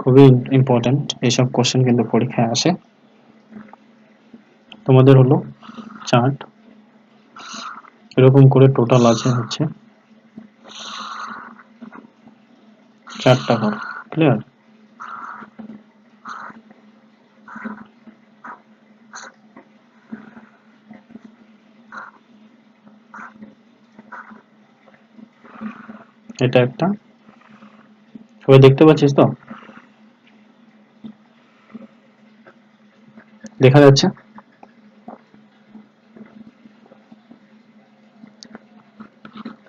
খুবই ইম্পর্টেন্ট, এইসব কোশ্চেন কিন্তু পরীক্ষায় আসে। তোমাদের হলো চার্ট, এরকম করে টোটাল আছে হচ্ছে 4টা ঘর। ক্লিয়ার? এটা একটা, সবাই দেখতে পাচ্ছিস তো? দেখা যাচ্ছে?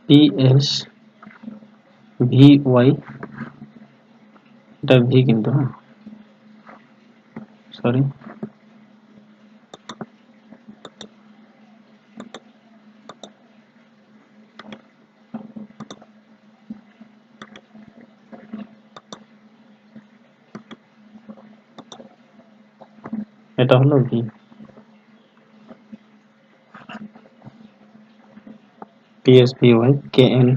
PS VY, এটা ভি কিন্তু, হ্যাঁ সরি, এটা হলো V. PS VY KN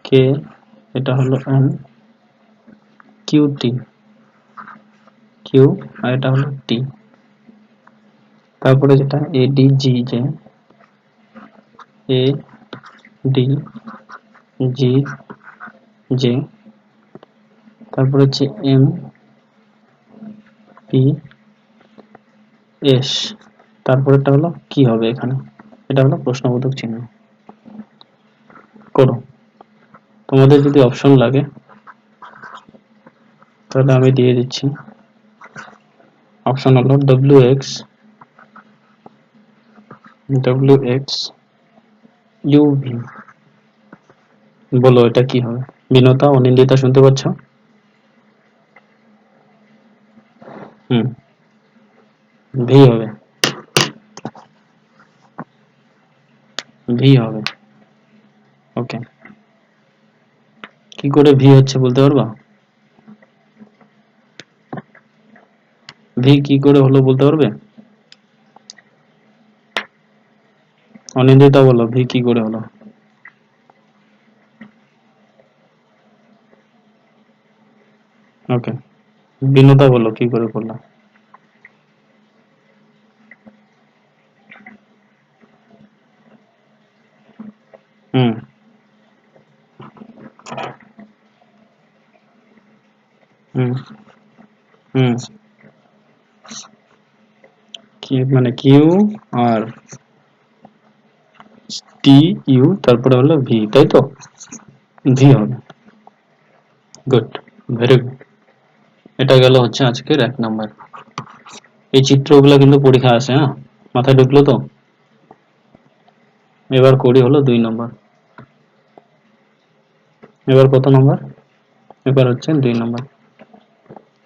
K, এটা হলো N QT Q, আর এটা হলো T। তারপরে যেটা ADG, যে ADG যে, তারপরে হচ্ছে MPS, তারপরেটা হলো কি হবে এখানে, এটা হলো প্রশ্নবোধক চিহ্ন। করো, তোমাদের যদি অপশন লাগে তাহলে আমি দিয়ে দিচ্ছি। অপশন হলো WX UV। বলো এটা কি হবে? বিনতা, অনিন্দিতা শুনতে পাচ্ছ? হুম, ভি হবে, ভি হবে। ওকে, কি করে ভি হচ্ছে বলতে পারবা? ভি কি করে হলো বলতে পারবে? অনিন্দিতা বলো, ভি কি করে হলো? ওকে, বিনোদা বলো কি করে করলো? হুম হুম হুম, কি মানে কিউ আর টি ইউ, তারপরে হলো ভি, তাই তো? ভি হবে। Good, very good. এটা গেল হচ্ছে আজকের 1 নাম্বার। এই চিত্রগুলো কিন্তু পরীক্ষা আসে, হ্যাঁ, মাথায় ঢুকলো তো? এবার করি হলো 2 নাম্বার। এবার কত নাম্বার? এবার হচ্ছে 2 নাম্বার।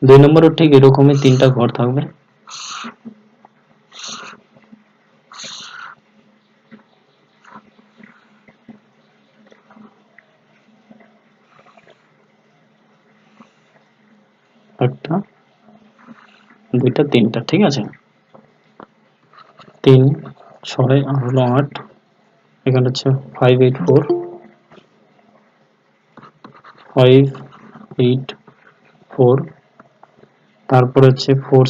2 নাম্বারও ঠিক এরকমই 3টা ঘর থাকবে। একটা, দুইটা, তিনটা, ঠিক আছে। 3 6 আর হলো 8, এখানে হচ্ছে 5 8 4, 5 8 4, তারপরে হচ্ছে 4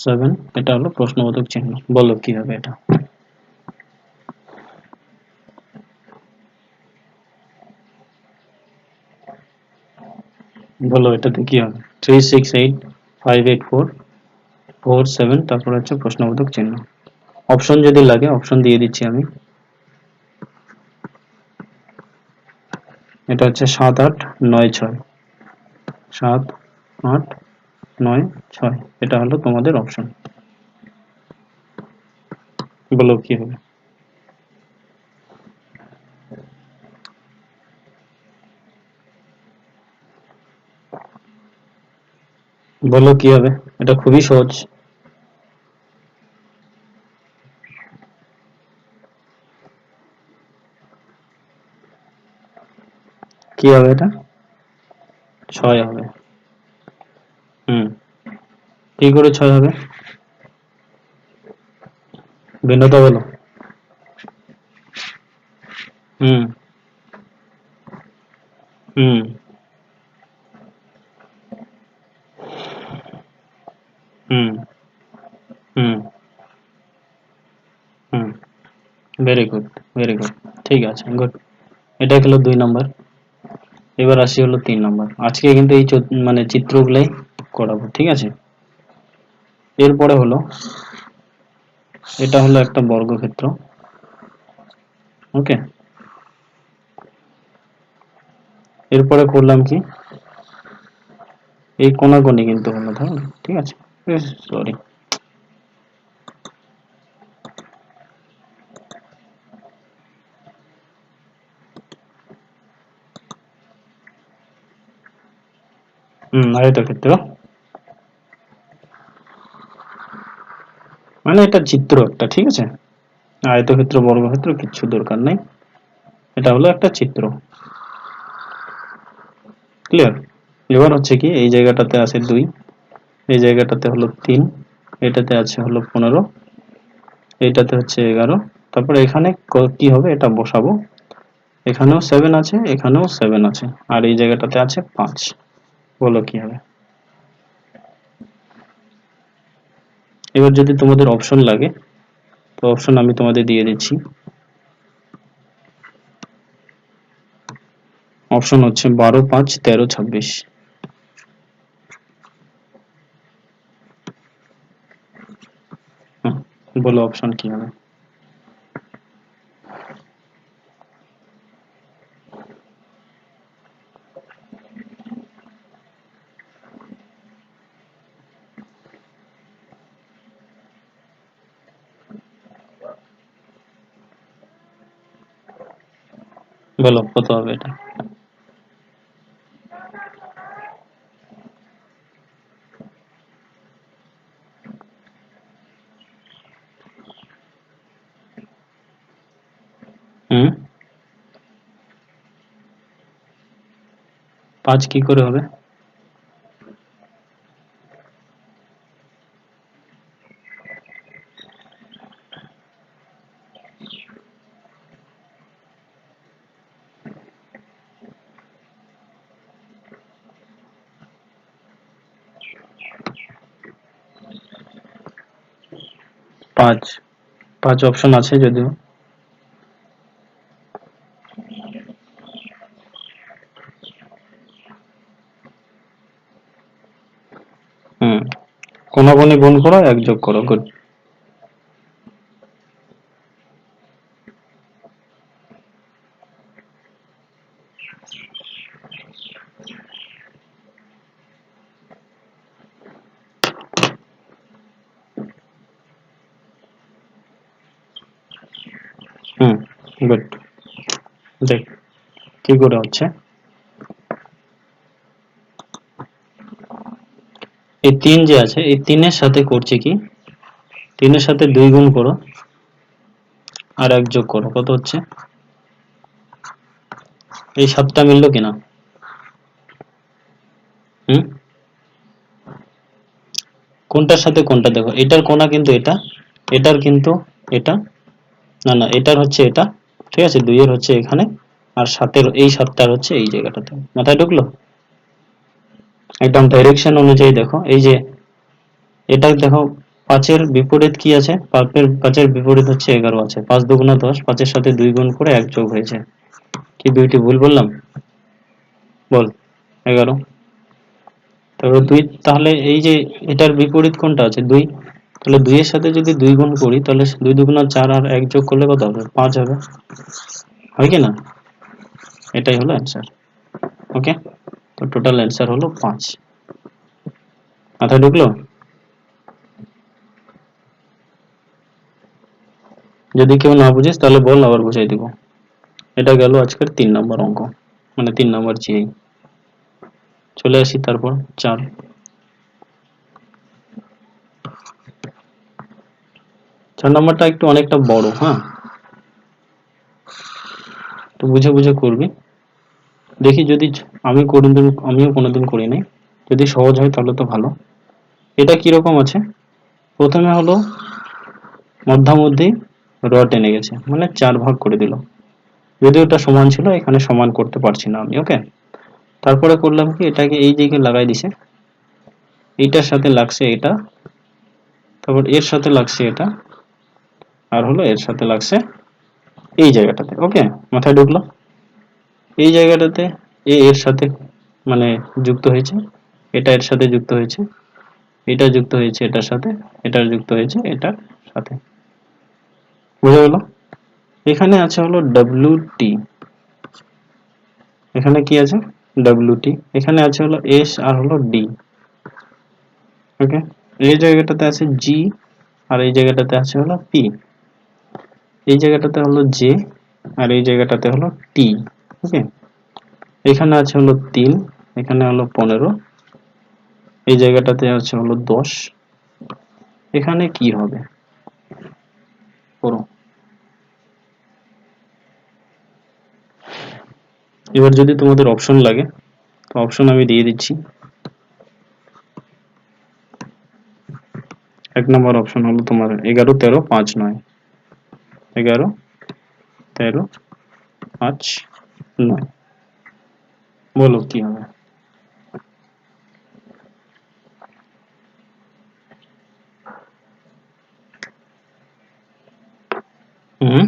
7, এটা হলো প্রশ্নবোধক চিহ্ন। বলো কি হবে এটা? বলো এটাতে কি হবে? 3 6 8 5 8 4 4 7, তারপরে হচ্ছে প্রশ্নবোধক চিহ্ন। অপশন যদি লাগে অপশন দিয়ে দিচ্ছি আমি। এটা হচ্ছে 7 8 9 6, 7 8 9 6, এটা হলো তোমাদের অপশন। বলো কি হবে? বলো কি হবে? এটা খুবই সহজ। কি হবে এটা? 6 হবে। হুম, কি করে 6 হবে? ভিন্নতা বলো। হুম, হুম হুম হুম হুম ভেরি গুড, ভেরি গুড, ঠিক আছে, গুড। এটা হলো 2 নম্বর। এবার আসি হলো 3 নম্বর। আজকে কিন্তু এই মানে চিত্রগুলাই করাবো, ঠিক আছে। এরপরে হলো, এটা হলো একটা বর্গক্ষেত্র, ওকে। এরপরে করলাম কি, এই কোণাকোণি কিন্তু হলো, তাই না? ঠিক আছে, সরি। আয়তক্ষেত্র, মানে এটা চিত্র একটা, ঠিক আছে। আয়তক্ষেত্র বর্গক্ষেত্র কিচ্ছু দরকার নাই, এটা হলো একটা চিত্র, ক্লিয়ার। এবার হচ্ছে কি, এই জায়গাটাতে আছে 2, এই জায়গাটাতে হলো 3, এটাতে আছে হলো 15, এইটাতে হচ্ছে 11, তারপরে এখানে কি হবে এটা বসাবো। এখানেও 7 আছে, এখানেও 7 আছে, আর এই জায়গাটাতে আছে 5। বলো কি হবে। এবার যদি তোমাদের অপশন লাগে, তো অপশন আমি তোমাদের দিয়ে দিচ্ছি। অপশন হচ্ছে 12, 5, 13, 26। বলো অপশন কি হবে। বলো কত হবে এটা। হুম 5 কি করে হবে। 5, 5 অপশন আছে যদিও। হুম কোনাকুনি গুণ করো, এক যোগ করো, গুড। হুম গুড। দেখ কি করে হচ্ছে। এই 3 যে আছে, এই 3-এর সাথে করছে কি, 3-এর সাথে 2 গুণ করো, আর এক যোগ করো, কত হচ্ছে। এই 7টা মিললো কিনা। হুম কোনটার সাথে কোনটা দেখো, এটার কোণা কিন্তু এটা, এটার কিন্তু এটা, না না এটার হচ্ছে এটা, ঠিক আছে, 2-এর হচ্ছে এখানে, আর 7-এর এই 7টার হচ্ছে এই জায়গাটাতে, মাথায় ঢুকলো। একদম ডাইরেকশন অনুযায়ী দেখো, এই যে এটা দেখো, 5-এর বিপরীত কি আছে, 5-এর বিপরীত হচ্ছে 11 আছে, 5 দুগুণা 10, 5-এর সাথে 2 গুণ করে এক যোগ হয়েছে, কি দুইটি ভুল বললাম, বল। 11, তারপর 2, তাহলে এই যে এটার বিপরীত কোনটা আছে, 2, তাহলে 2-এর সাথে যদি 2 গুণ করি, তাহলে 2 দুগুণা 4, আর এক যোগ করলে কত হবে, 5 হবে, হয় কি না। এটাই হলো অ্যান্সার, ওকে। তো টোটাল অ্যান্সার হলো 5। মাথায় ঢুকলো। যদি কেউ না বুঝিস তাহলে বল, আবার বুঝাই দিব। এটা গেল আজকের 3 নম্বর অঙ্ক, মানে 3 নম্বর জিআই। চলে আসি তারপর 4। 4 নম্বরটা একটু অনেকটা বড়, হ্যাঁ, তো বুঝে বুঝে করবি। দেখি যদি, আমিও কোনোদিন করি নাই, যদি সহজ হয় তাহলে তো ভালো। এটা কিরকম আছে, প্রথমে হলো মধ্যামধ্যে র টেনে গেছে, মানে 4 ভাগ করে দিল, যদি ওটা সমান ছিল, এখানে সমান করতে পারছি না আমি, ওকে। তারপরে করলাম কি, এটাকে এই জায়গায় লাগাই দিছে, এইটার সাথে লাগছে এটা, তারপর এর সাথে লাগছে এটা, আর হলো এর সাথে লাগছে এই জায়গাটাতে। ওকে, মাথায় ঢুকলো? এই জায়গাটাতে এ এর সাথে মানে যুক্ত হয়েছে, এটা এর সাথে যুক্ত হয়েছে, এটা যুক্ত হয়েছে এটার সাথে, এটার যুক্ত হয়েছে এটার সাথে। বুঝা গেল? এখানে আছে হলো WT, এখানে কি আছে WT, এখানে আছে হলো S আর হলো D। ওকে, এই জায়গাটাতে আছে G আর এই জায়গাটাতে আছে হলো P, এই জায়গাটাতে হলো J আর এই জায়গাটাতে হলো T। ওকে, এখানে আছে হলো 3, এখানে হলো 15, এই জায়গাটাতে আছে হলো 10, এখানে কি হবে করো। এবার যদি তোমাদের অপশন লাগে তো অপশন আমি দিয়ে দিচ্ছি। 1 নম্বর অপশন হলো তোমার 11 13 5 9, 11 13 5 9, বলো কি হবে? হুম,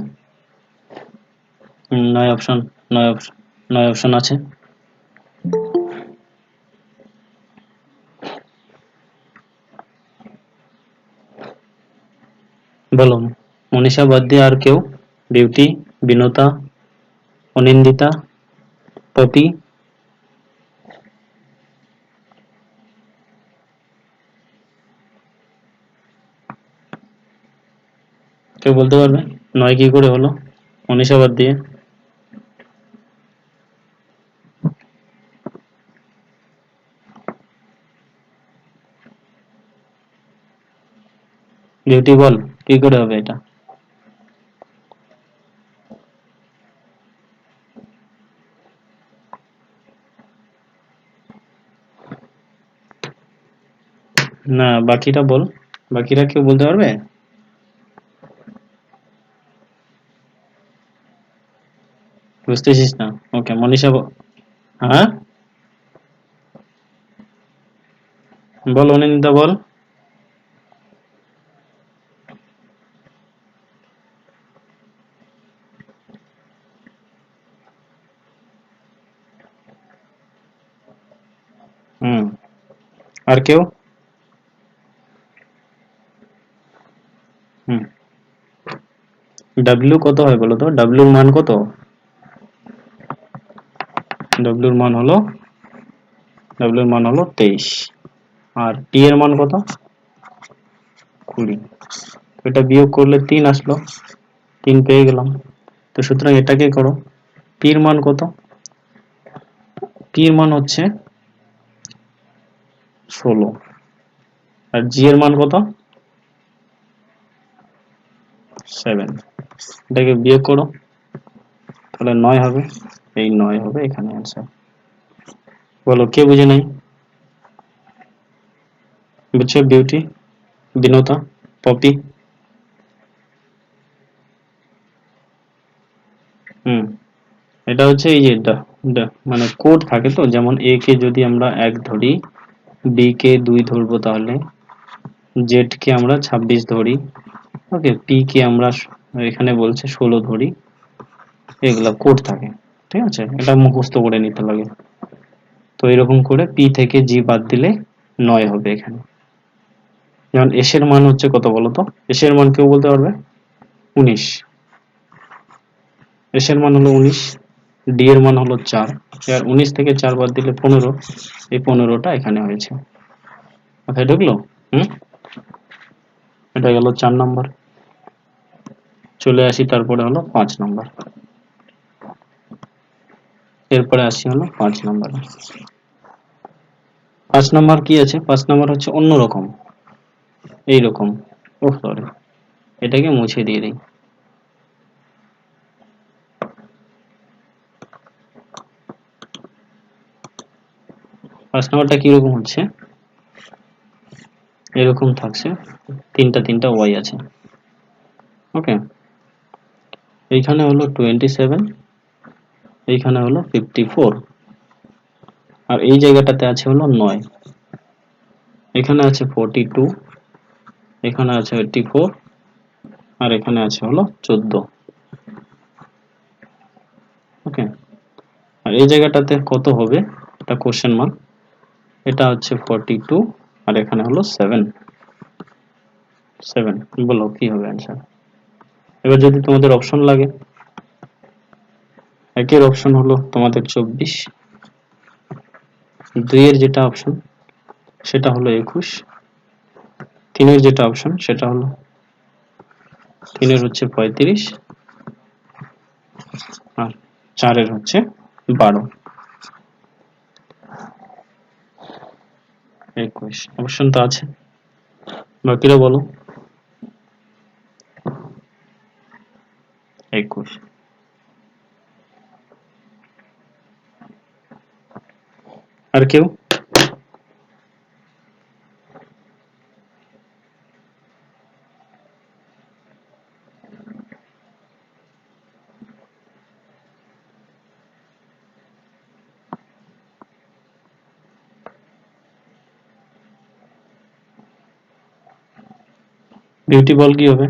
9 অপশন, 9 অপশন, 9 অপশন আছে। বলো, মনীষা বাদ দিয়ে আর কেউ? বিউটি, বিনোতা, অনিন্দিতা, পপি? কেউ বলতে পারবে 9 কি করে হলো মনীষা বাদ দিয়ে? বিউটি বল, কি করে হবে এটা? না, বাকিটা বল, বাকিরা কেউ বলতে পারবে? বুঝতেছিস না? ওকে, মনীষা হ্যাঁ বল, অনিন্দিতা বল। হুম, আর কেউ? হুম, ডাব্লিউ কত হয় বলো তো, ডাব্লিউর মান কত? ডাব্লিউর মান হলো, ডাব্লিউর মান হলো 23, আর টি এর মান কত? 20। এটা বিয়োগ করলে 3 আসলো, 3 পেয়ে গেলাম। তো সুতরাং এটাকে করো, পির মান কত? পির মান হচ্ছে 16, আর জি এর মান কত? 7। এটাকে বিয়োগ করো, তাহলে 9 হবে, এই 9 হবে এখানে অ্যান্সার। বলো কে বুঝে নাই? বুঝছো বিউটি, বিনোতা, পপি? হুম, এটা হচ্ছে এই যে মানে কোড থাকে তো, যেমন এ কে যদি আমরা 1 ধরি, বি কে 2 ধরবো, তাহলে জেড কে আমরা 26 ধরি, ওকে, পি কে আমরা এখানে বলছে 16 ধরি, এগুলা কোড থাকে। ঠিক আছে, এটা মুখস্থ করে নিতে লাগে। তো এরকম করে পি থেকে জি বাদ দিলে 9 হবে এখানে। যেমন এস এর মান হচ্ছে কত বলো তো, এস এর মান কেউ বলতে পারবে? 19, এস এর মান হলো 19, ডি এর মান হলো 4, আর 19 থেকে 4 বাদ দিলে 15, এই 15টা এখানে হয়েছে। মাথায় ঢুকলো? হুম, এটা গেল 4 নাম্বার। চলে আসি তারপরে হলো 5 নাম্বার, এরপরে আসি হলো 5 নাম্বার। 5 নাম্বার কি আছে? 5 নাম্বার হচ্ছে অন্যরকম, এইরকম। ও সরি, এটাকে মুছে দিয়ে দিই। 5 নাম্বারটা কিরকম হচ্ছে, এরকম থাকছে, তিনটা ওয়াই আছে। ওকে, এইখানে হলো 27, এইখানে হলো 54, আর এই জায়গাটাতে আছে হলো 9, এখানে আছে 42, এখানে আছে 84, আর এখানে আছে হলো 14। ওকে, আর এই জায়গাটাতে কত হবে, এটা কোশ্চেন মার্ক। এটা হচ্ছে 42 আর এখানে হলো 7। বলো কি হবে অ্যান্সার। এবার যদি তোমাদের অপশন লাগে, একের অপশন হলো তোমাদের 24, 2 এর যেটা অপশন সেটা হলো 21, 3 এর যেটা অপশন সেটা হলো 3 এর হচ্ছে 35, আর 4 এর হচ্ছে 12। 21 অপশন তো আছে, বাকিরা বলো। 21। আর কেউ? বিউটি বল কি হবে?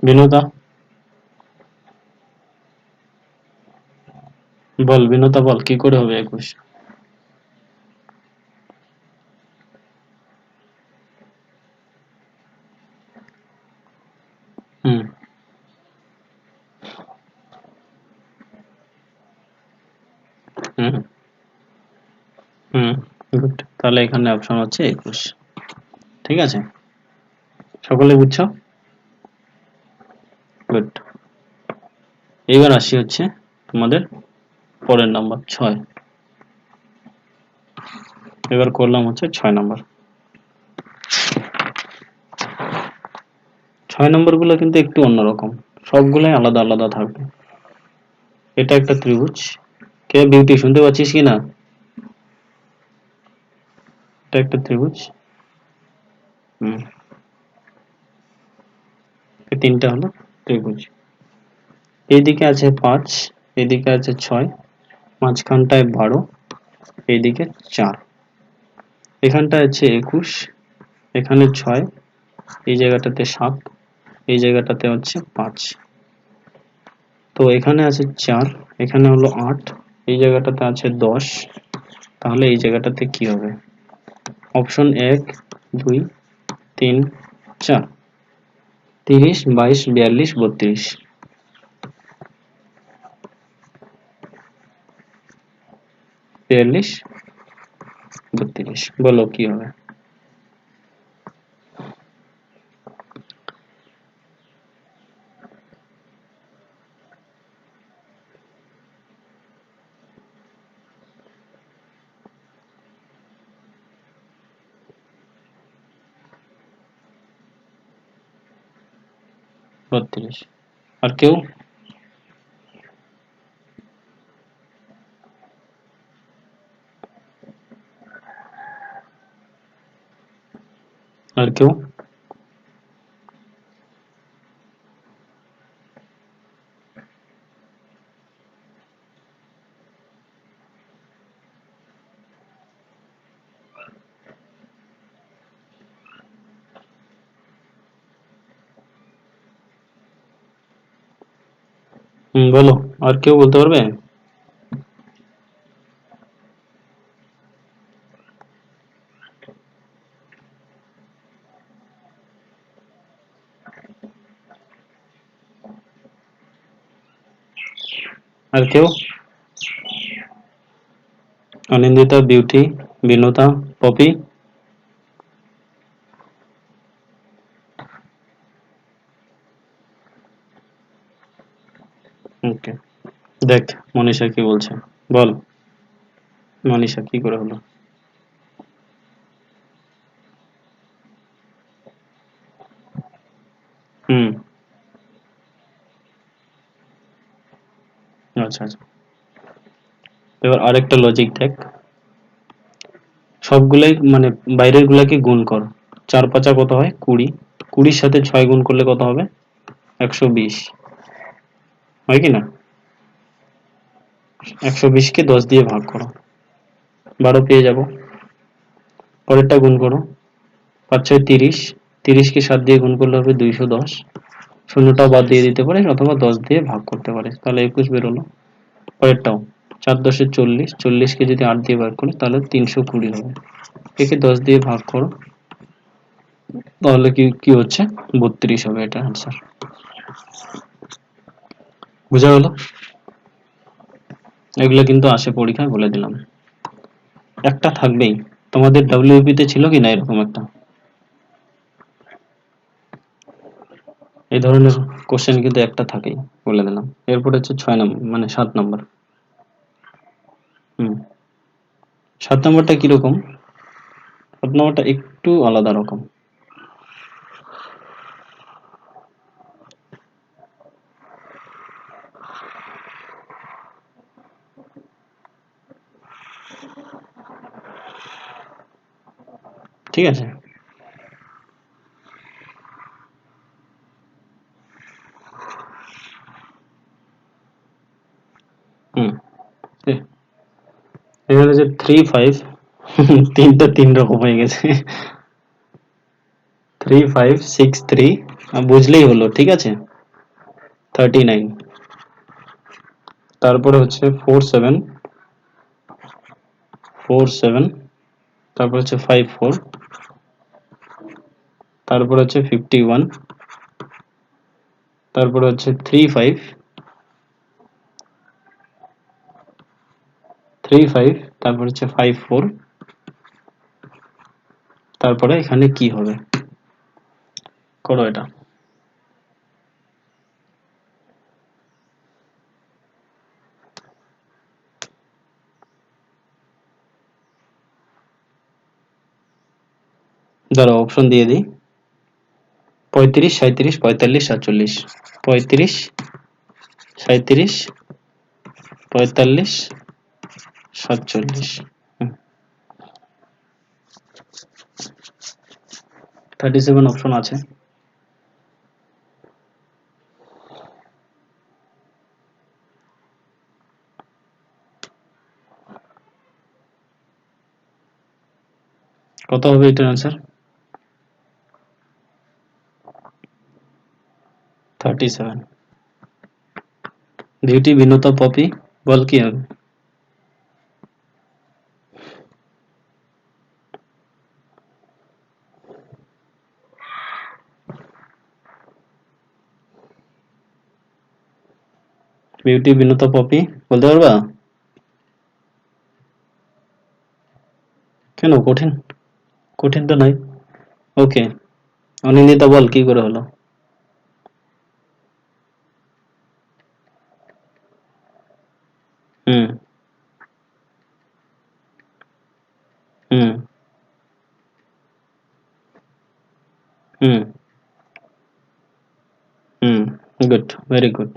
বিনোদা বল, বিনোদা বল কি করে হবে 21? হুম হুম হুম, গুড। তাহলে এখানে অপশন হচ্ছে 21। ঠিক আছে, সকলে বুঝছো? গুড। এবার আসি হচ্ছে তোমাদের পরের নাম্বার 6। এবার করলাম হচ্ছে 6 নাম্বার। 6 নাম্বার গুলো কিন্তু একটু অন্যরকম, সবগুলাই আলাদা আলাদা থাকবে। এটা একটা ত্রিভুজ, কে বিউটি শুনতে পাচ্ছিস কি না? এটা একটা ত্রিভুজ, হুম, এই তিনটা হলো ত্রিভুজ। এইদিকে আছে 5, এইদিকে আছে 6, মাঝখানটায় 12, এইদিকে 4, এখানটায় আছে 21, এখানে 6, এই জায়গাটাতে 7, এই জায়গাটাতে হচ্ছে 5। তো এখানে আছে 4, এখানে হলো 8, এই জায়গাটাতে আছে 10। তাহলে এই জায়গাটাতে কি হবে? অপশন 1, 2, 3, 4, 30, 22, 42, 32। 42, 32 বলো কি হবে? বত্রিশ। আর কেউ? আর কেউ? বলো, আর কেউ বলতে পারবে? আর কেউ? অনিন্দিতা, বিউটি, বিনোদা, পপি? ওকে, দেখ মনীষা কি বলছে, বল মনীষা কি করে হলো? হুম, আচ্ছা আচ্ছা। এবার আরেকটা লজিক দেখ, সবগুলাই মানে বাইরের গুলাকে গুণ কর। 4 5 কত হয়? 20, 20 সাথে 6 গুণ করলে কত হবে? 120 হয় কি না? 120 কে 10 দিয়ে ভাগ করো, 12 পেয়ে যাবো। পরেরটা গুণ করো, 5 6 30, 30 কে 7 দিয়ে গুণ করলে হবে 210, শূন্যটাও বাদ দিয়ে দিতে পারে অথবা 10 দিয়ে ভাগ করতে পারে, তাহলে 21 বেরোলো। পরেরটাও 4 10 40, 40 কে যদি 8 দিয়ে ভাগ করি তাহলে 320 হবে। একে 10 দিয়ে ভাগ করো, তাহলে কি কি হচ্ছে 32 হবে, এটা आंसर। বুঝা গেল? এগুলো কিন্তু আসে পরীক্ষায়, বলে দিলাম। একটা থাকবেই। তোমাদের ডব্লিউপি তে ছিল কি না এরকম একটা? এই ধরনের কোশ্চেন কিন্তু একটা থাকেই, বলে দিলাম। এরপর হচ্ছে 6 নম্বর মানে 7 নম্বর। হুম, 7 নম্বরটা কি রকম? 7 নম্বরটা একটু আলাদা রকম। ঠিক আছে? হুম, এখানে যে 3 5 তিনটা তিন রকম হয়ে গেছে। 3 5 6 3 বুঝলেই হলো, ঠিক আছে? 39। তারপরে হচ্ছে 4 7 4 7, তারপর হচ্ছে 5 4, তারপর হচ্ছে 51, তারপরে হচ্ছে 3 5 3 5, তারপর হচ্ছে 5 4, তারপরে এখানে কি হবে করো এটা। দাঁড়াও অপশন দিয়ে দিই। 35 37 45 47, 35 37 45 47, 37 অপশন আছে। কত হবে এটার आंसर? 37। বিউটি বিনোতা পপি, বল কি হবে? বিউটি বিনোতা পপি বলতে পারবা? কেন কঠিন? কঠিন তো নয়। ওকে, অনিন্দিতা বল কি করে হলো? হুম হুম হুম হুম, গুড, ভেরি গুড।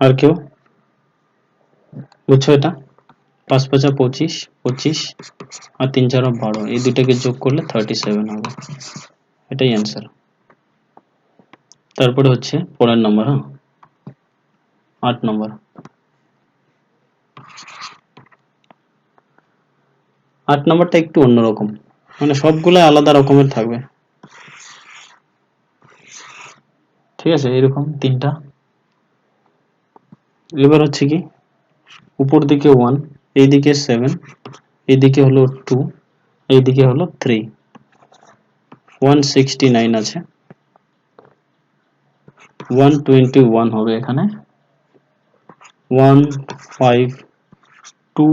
আর কেউ বুঝছো এটা? 5 5 25, 25 আর 3 4 12, এই দুটাকে যোগ করলে 37 হবে, এটাই অ্যান্সার। তারপরে হচ্ছে পরের নাম্বার, হ্যাঁ 8 নম্বর। 8 নম্বরটা একটু অন্যরকম, মানে সবগুলো আলাদা রকমের থাকবে। ঠিক আছে, এরকম তিনটা। এবার হচ্ছে কি, উপর দিকে 1, এইদিকে 7, এইদিকে হলো 2, এইদিকে হলো 3, 169 আছে, 121 হবে এখানে, 152,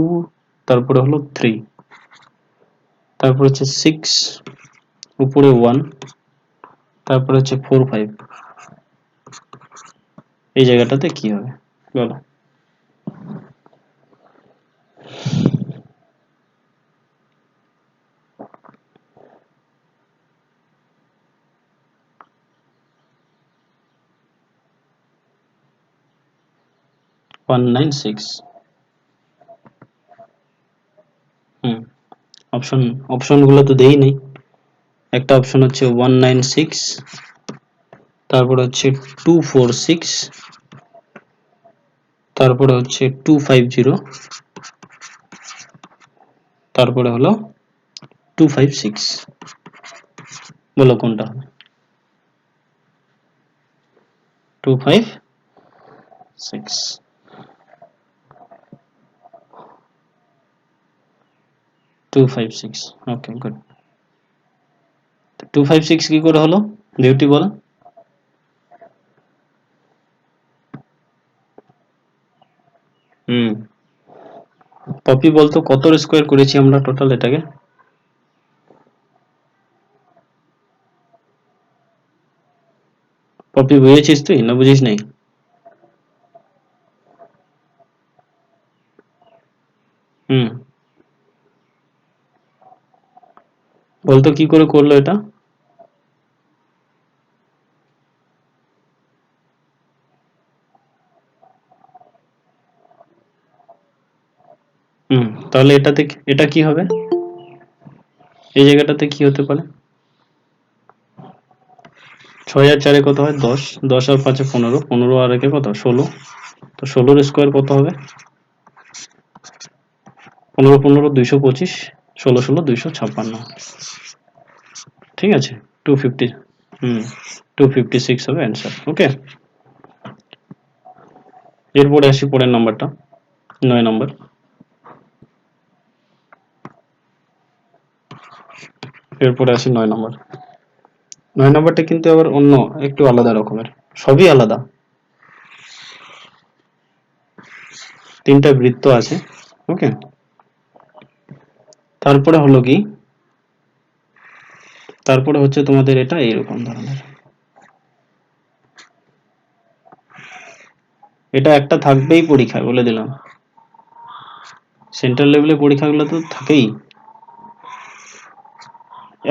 তারপরে হলো 3, তারপর হচ্ছে 6, উপরে 1, তারপর হচ্ছে 4 5, এই জায়গাটাতে কি হবে বলো? 196। হুম, অপশন অপশনগুলো তো দেই নেই। একটা অপশন হচ্ছে 196, তারপরে হচ্ছে 246, তারপরে হচ্ছে 250, তারপরে হলো 256। বলো কোনটা হবে? 256, 256। ওকে, গুড। 256 কি করে হলো ডিউটি বলো? পপি বলতো কত স্কোয়ার করেছি আমরা টোটাল এটাকে? পপি বুঝেছিস তুই না বুঝিস নাই? বলতো কি করে করলো এটা? তাহলে এটাতে এটা কি হবে? এই জায়গাটাতে কি হতে পারে? 6 আর 4 কত হয়? 10, 10 আর 5 15, 15 আর 1 কত? 16। তো 16 স্কোয়ার কত হবে? 15 15 225, 16 16 256। ঠিক আছে, 250। 256 হবে অ্যান্সার। ওকে, এরপরে আসি পরের নাম্বারটা, 9 নাম্বার। এরপরে আসি 9 নাম্বার। 9 নাম্বারটা কিন্তু আবার অন্য একটু আলাদা রকমের, সবই আলাদা। তিনটা বৃত্ত আছে। ওকে, তারপরে হলো কি, তারপরে হচ্ছে তোমাদের এটা এইরকম ধরনের, এটা একটা থাকবেই পরীক্ষায়, বলে দিলাম। সেন্ট্রাল লেভেলে পরীক্ষাগুলো তো থাকেই,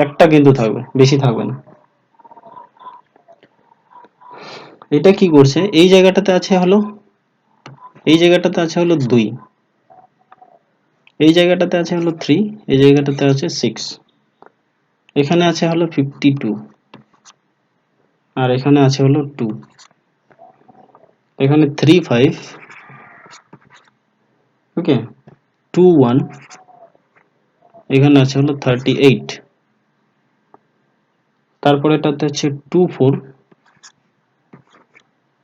একটা কিন্তু থাকবে, বেশি থাকবে না। এটা কি করছে, এই জায়গাটাতে আছে হলো, এই জায়গাটাতে আছে হলো 2, এই জায়গাটাতে আছে হলো 3, এই জায়গাটাতে আছে 6, এখানে আছে হলো 52, আর এখানে আছে হলো 2, এখানে 3 5, ওকে, 2 1, এখানে আছে হলো 38, তারপরে এটাতে আছে 2 4,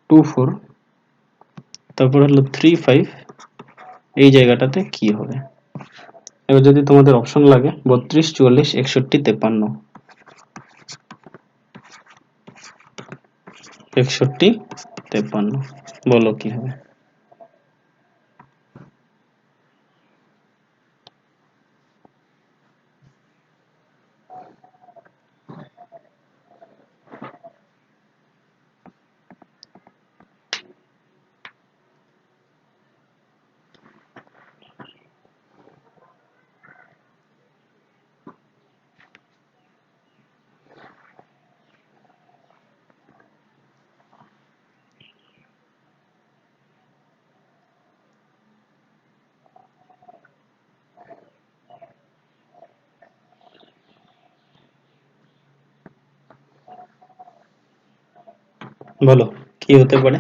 2 4, তারপর হলো 3 5, এই জায়গাটাতে কি হবে? এবার যদি তোমাদের অপশন লাগে 32 44 61 53, 61 53, বলো কি হবে? বলো কি হতে পারে?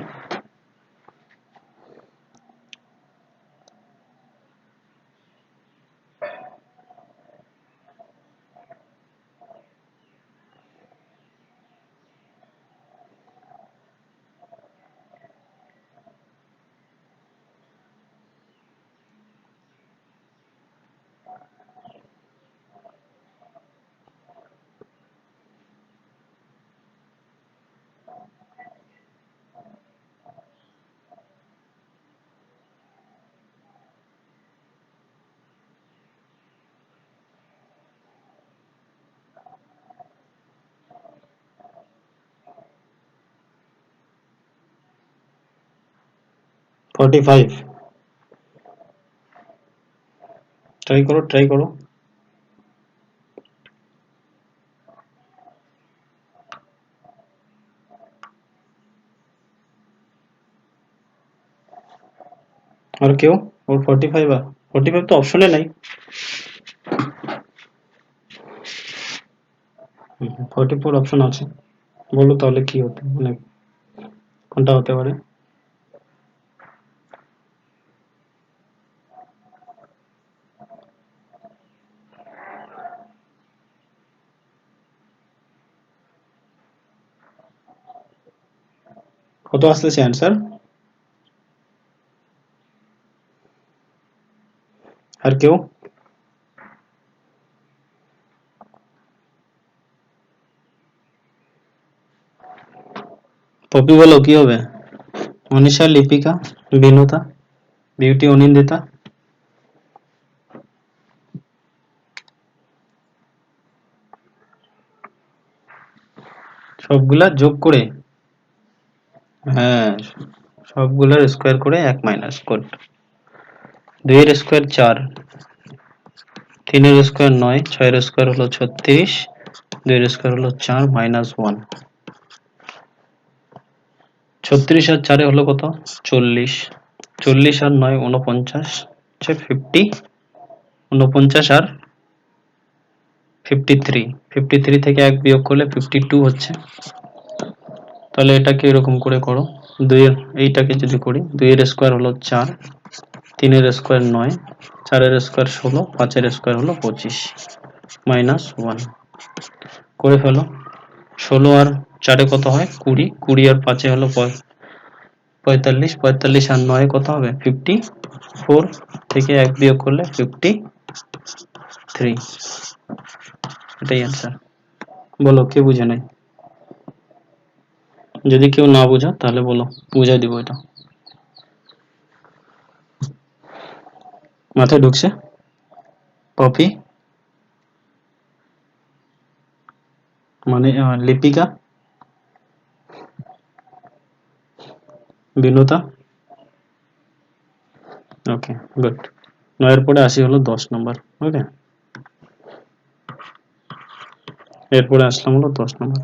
ফর্টি ফাইভ, ট্রাই করো ট্রাই করো। আর কেউ? ওর 45, আর 45 তো অপশনে নাই। 44 অপশন আছে। বলো তাহলে কি হতে মানে কোনটা হতে পারে? কত আসতেছে অ্যান্সার? আর কেউ? পপি বলো কি হবে? মনীষা, লিপিকা, বিনুতা, বিউটি, অনিন্দিতা। সবগুলা যোগ করে? হ্যাঁ, সবগুলার স্কোয়ার করে 1 মাইনাস কোড। 2 এর স্কোয়ার 4, 3 এর স্কোয়ার 9, 6 এর স্কোয়ার হলো 36, 2 এর স্কোয়ার হলো 4 মাইনাস 1। 36 আর 4 হলো কত? 40। 40 আর 9 49, হচ্ছে 50। 49 আর 53, 53 থেকে 1 বিয়োগ করলে 52 হচ্ছে। তাহলে এটাকে এরকম করে করো, 2 এর এইটাকে যদি করি, 2 এর স্কোয়ার হলো 4, 3 এর স্কোয়ার 9, 4 এর স্কোয়ার 16, 5 এর স্কোয়ার হলো 25 মাইনাস 1 করে ফেলো। 16 আর 4 কত হয়? 20, 20 আর 5 হলো 45, 45 আর 9 কত হবে? 54, থেকে 1 বিয়োগ করলে 53। এটাই অ্যান্সার। বলো কে বুঝে নাই? যদি কেউ না বুঝো তাহলে বলো, বুঝাই দিব। এটা মাথায় ঢুকছে? পপি মানে লিপিকা, বিনুতা। ওকে, গুড। 9 এর পরে আসি হলো 10 নম্বর। ওকে, এরপরে আসলাম হলো 10 নম্বর।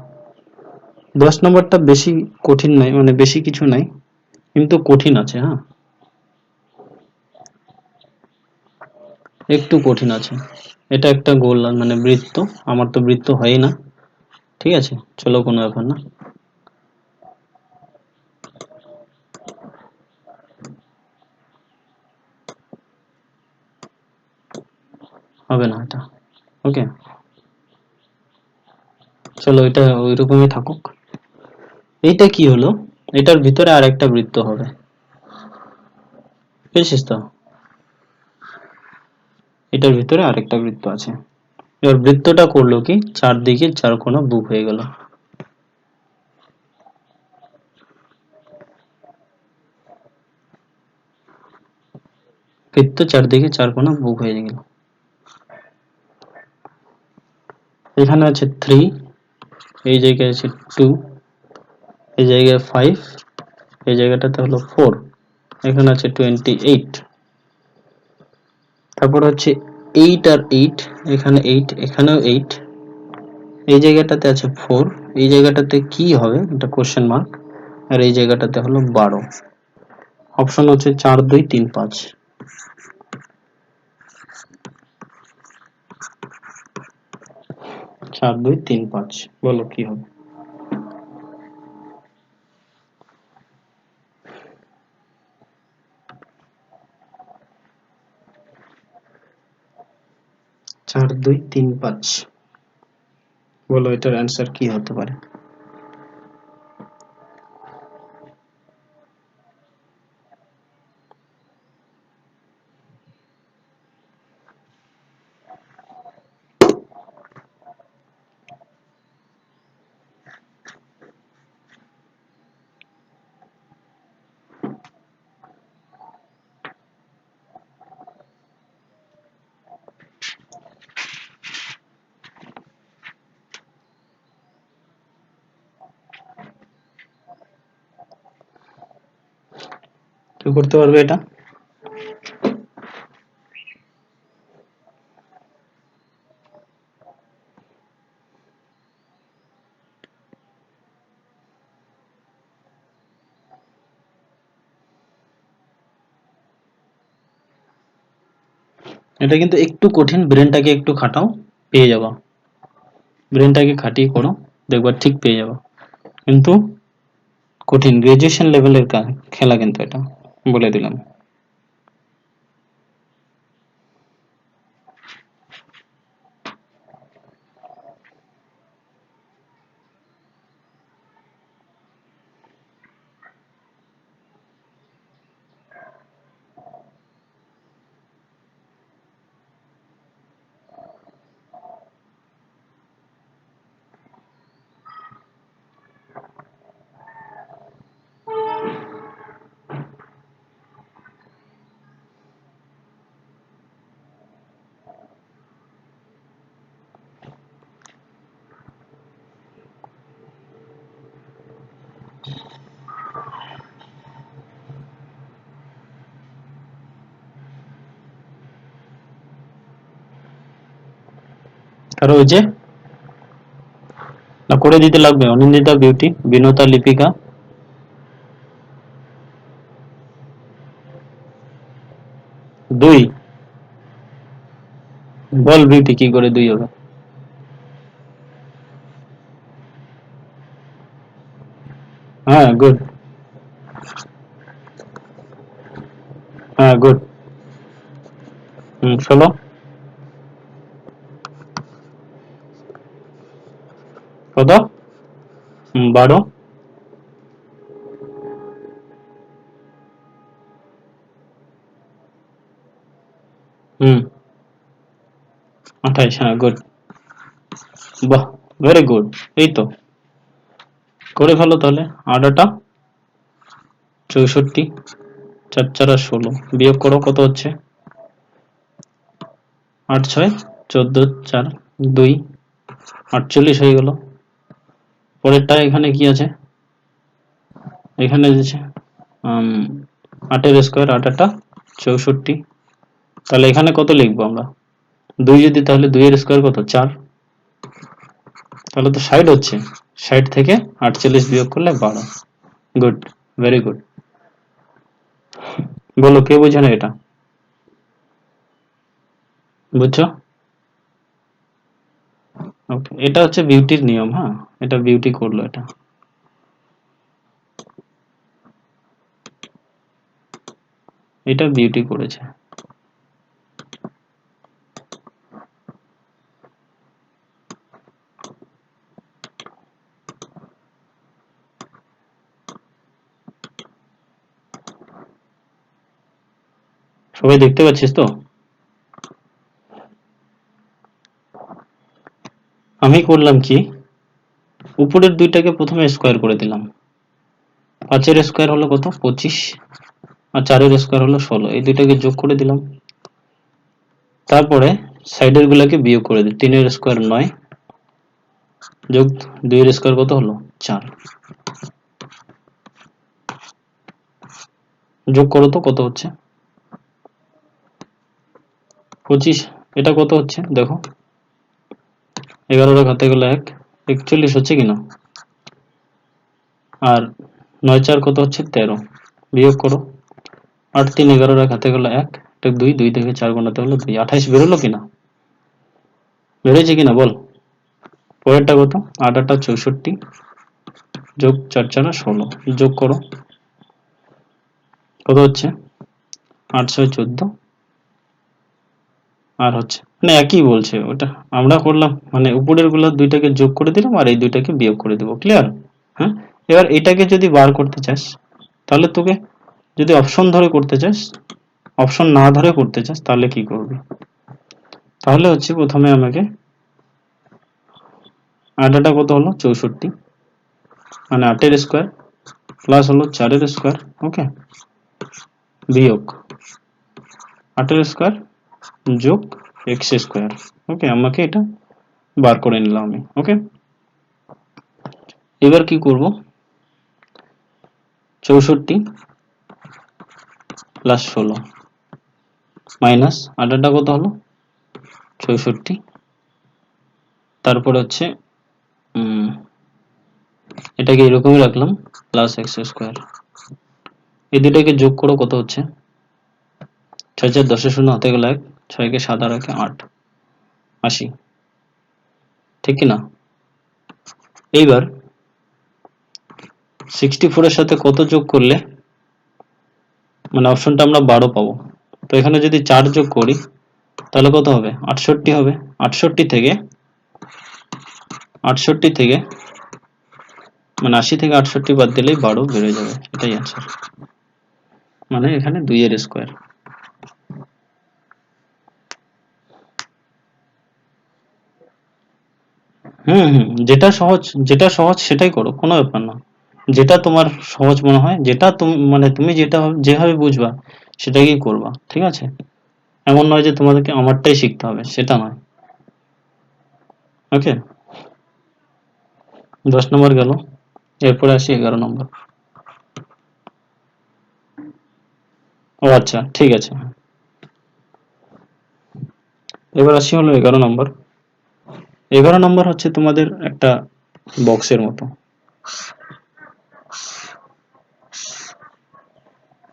10 নম্বরটা বেশি কঠিন নাই, মানে বেশি কিছু নাই, কিন্তু কঠিন আছে। হ্যাঁ, একটু কঠিন আছে। এটা একটা গোল মানে বৃত্ত। আমার তো বৃত্ত হয়ই না, ঠিক আছে, চলো কোনো ব্যাপার না। হবে না এটা। ওকে, চলো এটা ওই রকমই থাকুক। এইটা কি হলো? এটার ভিতরে আর একটা বৃত্ত হবে, বুঝছিস তো? এটার ভিতরে আরেকটা বৃত্ত আছে। এবার বৃত্তটা করলো কি, চারদিকে চার কোণা বুক হয়ে গেল। বৃত্ত চারদিকে চার কোণা বুক হয়ে গেল। এখানে আছে 3, এই জায়গায় আছে 2, এই জায়গায় 5, এই জায়গাটাতে হলো 4, এখানে আছে 28, তারপর হচ্ছে 8 আর 8, এখানে 8, এখানেও 8, এই জায়গাটাতে আছে 4, এই জায়গাটাতে কি হবে এটা কোশ্চেন মার্ক, আর এই জায়গাটাতে হলো 12। অপশন হচ্ছে 4 2 3 5। 4 2 3 5, বলো কি হবে? 4 2 3 5, বলো এটার অ্যান্সার কি হতে পারে? কেউ করতে পারবে এটা? এটা কিন্তু একটু কঠিন, ব্রেনটাকে একটু খাটাও, পেয়ে যাবা। ব্রেনটাকে খাটিয়ে করো, দেখবা ঠিক পেয়ে যাবা। কিন্তু কঠিন, গ্রাজুয়েশন লেভেলের খেলা কিন্তু এটা বলে দিলাম। আর ওই যে না করে দিতে লাগবে, অনিন্দিতা, বিউটি, বিনতা, লিপিকা, দুই। বল বিউটি কি করে দুই হবে? হ্যাঁ গুড, হ্যাঁ গুড। 16, কত? 12, 28, হ্যাঁ গুড। বাহ, ভেরি গুড। এই তো করে ফেলো তাহলে। 8 64, 4 4 16, বিয়োগ করো কত হচ্ছে? 8 6 14, 4 2, 48 হয়ে গেল। পরেরটা এখানে কি আছে? এখানে আছে 8 এর স্কোয়ার, 8 8 64। তাহলে এখানে কত লিখবো আমরা? 2 যদি, তাহলে 2 এর স্কোয়ার কত? 4। তাহলে তো 60 হচ্ছে। 60 থেকে 48 বিয়োগ করলে 12। Good, very good. বলো কে বোঝে না এটা? বুঝছো? ওকে, এটা হচ্ছে বিউটির নিয়ম। হ্যাঁ, এটা বিউটি করলো। এটা বিউটি করেছে। সবাই দেখতে পাচ্ছিস তো? আমি করলাম কি, উপরের দুইটাকে প্রথমে স্কোয়ার করে দিলাম। 5 এর স্কোয়ার হলো কত? 25, আর 4 এর স্কোয়ার হলো 16, এই দুইটাকে যোগ করে দিলাম। তারপরে সাইডের গুলাকে বিয়োগ করে দিই। 3 এর স্কোয়ার 9, যোগ 2 এর স্কোয়ার কত হলো? 4। যোগ করো তো কত হচ্ছে? 25। এটা কত হচ্ছে দেখো? 11 হাতে গেলে 1, 41 হচ্ছে কিনা? আর 9 4 কত হচ্ছে? 13। বিয়োগ করো। 8 3 11 হাতে গেলে 1, এটা 2, 2 থেকে 4 গুণাতে হলো 2, 28 বেরোলো কিনা? বেরোয়েছে কিনা বল? পরেরটা কত? 8 8 64, যোগ 4 4 16, যোগ করো কত হচ্ছে? 8 6 14, আর হচ্ছে মানে একই বলছে ওটা। আমরা করলাম মানে উপরের গুলা দুইটাকে যোগ করে দিলাম আর এই দুইটাকে বিয়োগ করে দেবো। ক্লিয়ার? হ্যাঁ, এবার এটাকে যদি বার করতে চাস, তাহলে তোকে, যদি অপশন ধরে করতে চাস, অপশন না ধরে করতে চাস, তাহলে কি করবি? তাহলে হচ্ছে প্রথমে আমাকে 8 8 কত হলো? 64, মানে 8 এর স্কোয়ার প্লাস হলো 4 এর স্কোয়ার, ওকে, বিয়োগ 8 এর স্কোয়ার যোগ এক্স স্কোয়ার। ওকে, আমাকে এটা বার করে নিলাম আমি। ওকে, এবার কি করব? 64 প্লাস 16 মাইনাস 8 কত হলো? 64, তারপর হচ্ছে এটাকে এরকমই রাখলাম, প্লাস এক্স স্কোয়ার। এই দুটাকে যোগ করো কত হচ্ছে? 6 4 10 শূন্য হাতে গেলে 1, 6 কে 7 আর 1 8, 80, ঠিক কি না? এইবার 64 এর সাথে কত যোগ করলে মানে অপশনটা আমরা 12 পাবো। তো এখানে যদি 4 যোগ করি তাহলে কত হবে? 68 হবে। 68 থেকে মানে 80 থেকে 68 বাদ দিলেই 12 বেড়ে যাবে, এটাই आंसर। মানে এখানে 2 এর স্কয়ার। যেটা সহজ সেটাই করো, কোনো ব্যাপার না। যেটা তোমার সহজ মনে হয়, যেটা তুমি মানে তুমি যেটা যেভাবে বুঝবা সেটাই করবা, ঠিক আছে? এমন নয় যে তোমাদেরকে আমারটাই শিখতে হবে, সেটা নয়। ওকে, 10 নম্বর গেল, এরপরে আসি 11 নম্বর। ও আচ্ছা, ঠিক আছে। এবার আসি হলো 11 নম্বর। 11 নম্বর হচ্ছে তোমাদের একটা বক্সের মতো,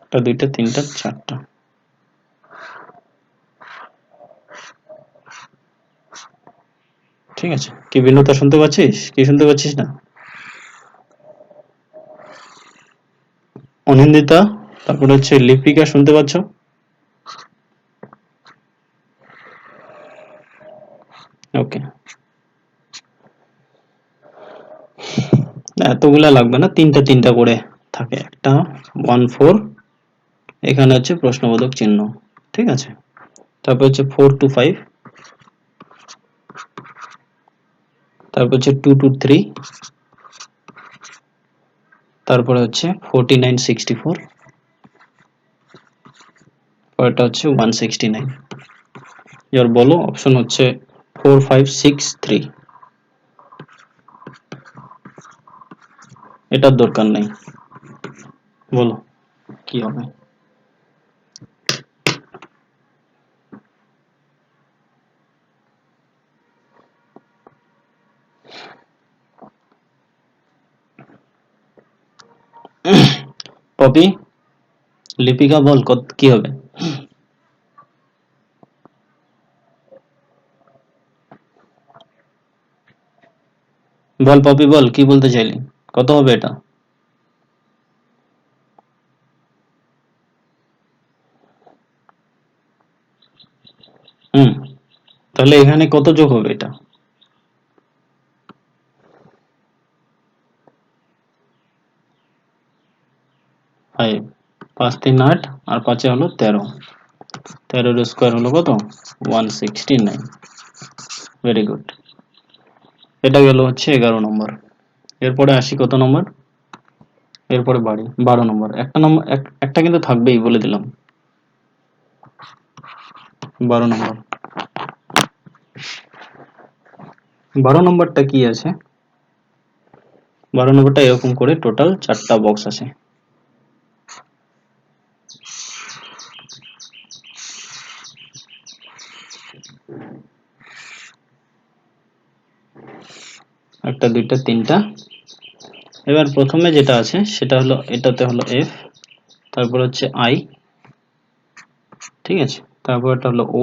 একটা দুইটা তিনটা চারটা, ঠিক আছে? কি ভিন্নতা শুনতে পাচ্ছিস? কি শুনতে পাচ্ছিস না? অনিন্দিতা, তারপরে হচ্ছে লিপিকা, শুনতে পাচ্ছ? ওকে, এতগুলা লাগবে না, তিনটা তিনটা করে থাকে, একটা 1 4, এখানে হচ্ছে প্রশ্নবোধক চিহ্ন, ঠিক আছে? তারপর হচ্ছে 4 to 5, তারপর হচ্ছে 2 to 3, তারপরে হচ্ছে 49 64, পরেরটা হচ্ছে 169। এবার বলো, অপশন হচ্ছে 4 5 6 3, এটার দরকার নেই, বলো কি হবে? পপি, লিপিকা, বল কত কি হবে? বল পপি, বল কি বলতে চাইলি, কত হবে এটা? হুম, তাহলে এখানে কত যোগ হবে এটা? 5, 5 3 8, আর 5 হলো 13, 13 এর স্কয়ার হলো কত? 169। ভেরি গুড, এটা গেল হচ্ছে 11 নম্বর। এরপরে আসি কত নম্বর? এরপরে 12 নম্বর। একটা নম্বর একটা কিন্তু থাকবেই, বলে দিলাম। 12 নম্বর, 12 নম্বরটা কি আছে? 12 নম্বরটা এরকম করে টোটাল 4টা বক্স আছে। একটা দুইটা তিনটা। এবার প্রথমে যেটা আছে সেটা হলো, এটাতে হলো এফ, তারপর হচ্ছে আই, ঠিক আছে? তারপর এটা হলো ও,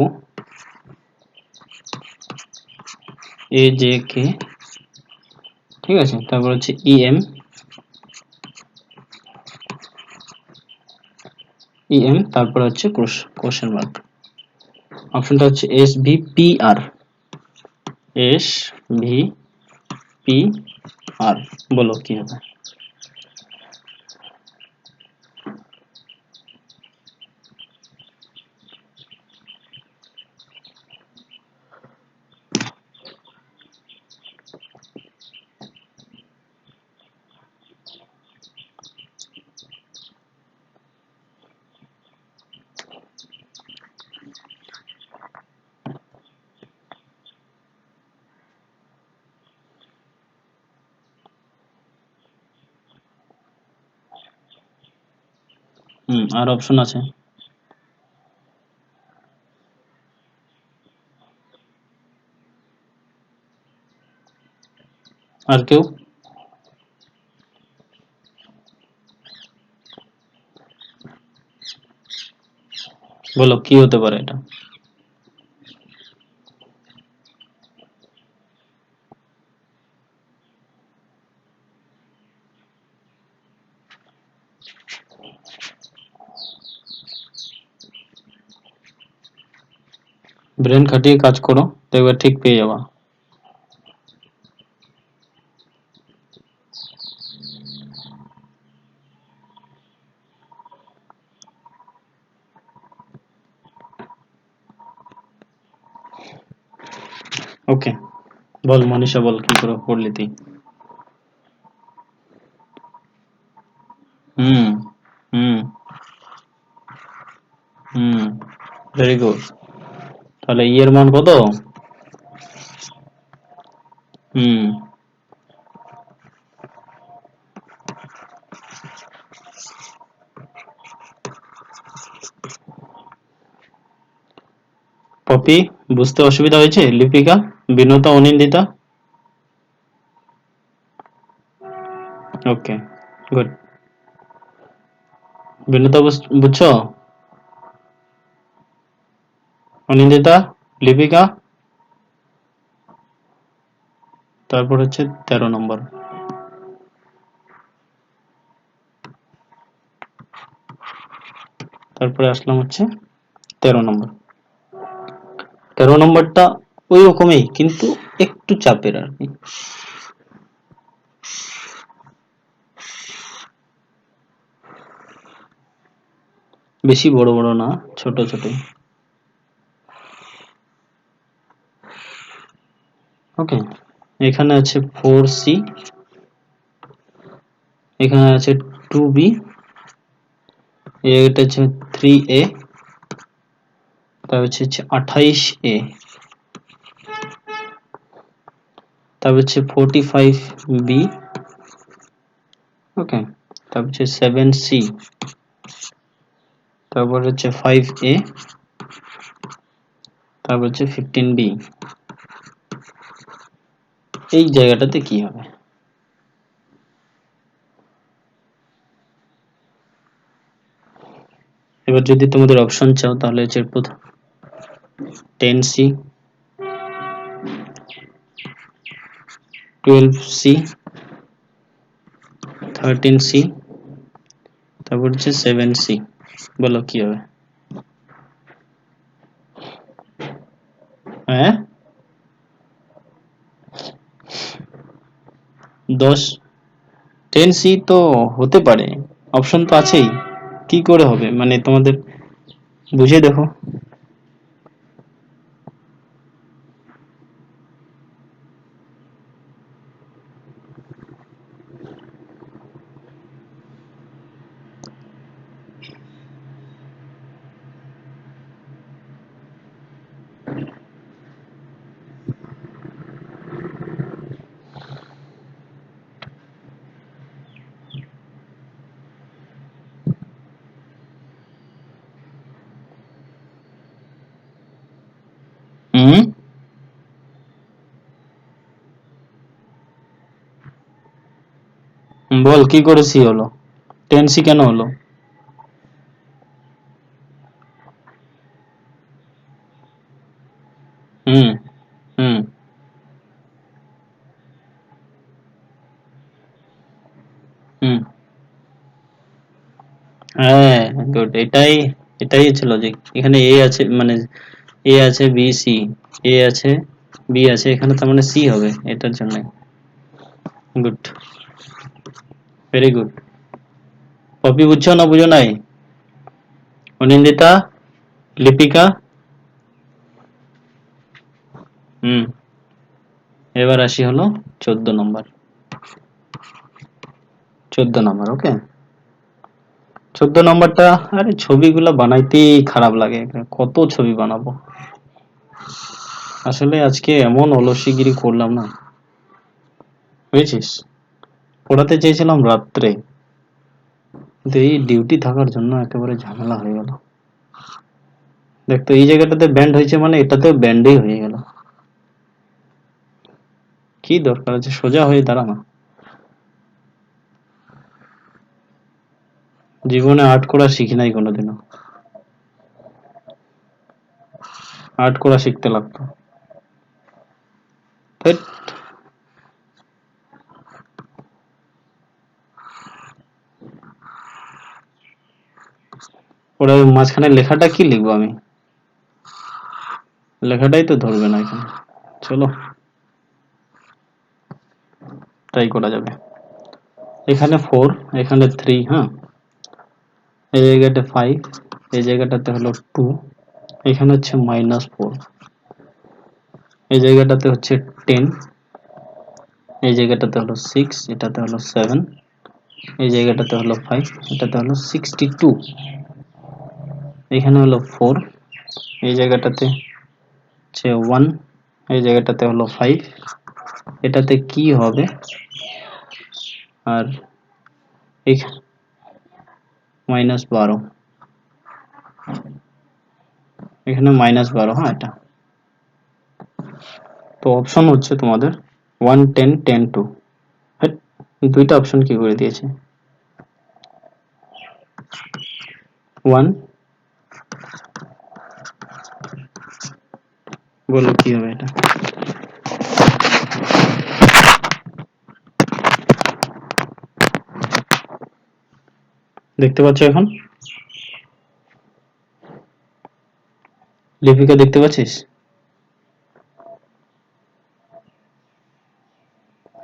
এ জে কে, ঠিক আছে? তারপর হচ্ছে ই এম, তারপর হচ্ছে কোশ্চেন মার্ক। অপশনটা হচ্ছে S V P R, S V P R, বলো কি হবে? আর অপশন আছে? আর কেউ? বলো কি হতে পারে এটা? ব্রেন খাটিয়ে কাজ করো, দেখবে ঠিক পেয়ে যাবা। ওকে, বল মনীষা, বল কি করে পড়লি তুই? হুম হুম হুম, ভেরি গুড। তাহলে এর মান কত? হুম, পপি বুঝতে অসুবিধা হয়েছে? লিপিকা, বিনতা, অনিন্দিতা? ওকে, গুড। বিনতা বুঝছো? অনিন্দিতা, লিপিকা? তারপর হচ্ছে 13 নম্বর। তারপরে আসলাম হচ্ছে 13 নম্বর। 13 নম্বরটা ওই রকমই, কিন্তু একটু চাপের আর কি। বেশি বড় বড় না, ছোট ছোট। ওকে, এখানে আছে 4C, এখানে আছে 2B, এটা হচ্ছে 3A, তারপর হচ্ছে 28A, তারপর হচ্ছে 45B। ওকে, তারপর হচ্ছে 7C, তারপর হচ্ছে 5A, তারপর হচ্ছে 15B। এই জায়গাটাতে কি হবে? এবার যদি তোমাদের অপশন চাও তাহলে হচ্ছে প্রথম 10C, 12C, 13C, তারপর হচ্ছে 7C। বলো কি হবে? হ্যাঁ, 10, 10C তো হতে পারে, অপশন তো আছেই। কি করে হবে মানে তোমাদের বুঝে দেখো। হুম, বল কি করে সি হলো? 10C কেন হলো? হুম হুম হুম, হ্যাঁ, গুড। এটাই এটাই হচ্ছে লজিক। এখানে এ আছে মানে এ আছে, বি, সি, এ আছে, বি আছে, এখানে তার মানে সি হবে এটার জন্য। Good, very good. কপি বুঝছো না বুঝো নাই? অনিন্দিতা, লিপিকা? হুম, এবার আসি হলো 14 নম্বর। 14 নম্বর, ওকে। 14 নম্বরটা, আরে ছবিগুলো বানাইতেই খারাপ লাগে, কত ছবি বানাবো। আসলে আজকে এমন অলসিগিরি করলাম না, বুঝেছিস? পড়াতে চেয়েছিলাম রাত্রে, কিন্তু এই ডিউটি থাকার জন্য একেবারে ঝামেলা হয়ে গেল। দেখতো এই জায়গাটাতে ব্যান্ড হয়েছে মানে এটাতেও ব্যান্ডই হয়ে গেল। কি দরকার আছে, সোজা হয়ে দাঁড়া না। জীবনে আর্ট করা শিখি নাই কোনোদিনও। আর্ট করা শিখতে লাগতো। ধ্যাৎ, ওরা মাঝখানে লেখাটা কি লিখবো আমি? লেখাটাই তো ধরবে না এখানে। চলো ট্রাই করা যাবে। এখানে 4, এখানে 3, হ্যাঁ, এই জায়গাটা 5, এই জায়গাটাতে হলো 2, এখানে হচ্ছে -4, এই জায়গাটাতে হচ্ছে 10, এই জায়গাটাতে হলো 6, এটাতে হলো 7, এই জায়গাটাতে হলো 5, এটাতে হলো 62, এখানে হলো 4, এই জায়গাটাতে হচ্ছে 1, এই জায়গাটাতে হলো 5, এটাতে কি হবে, আর এই -12, এখানে -12, হ্যাঁ এটা। তো অপশন হচ্ছে তোমাদের 1, 10, 10, 2। দুইটা অপশন কি করে দিয়েছে? 1, বলো কি হবে এটা? দেখতে পাচ্ছ এখন? লিপিকা দেখতে পাচ্ছিস?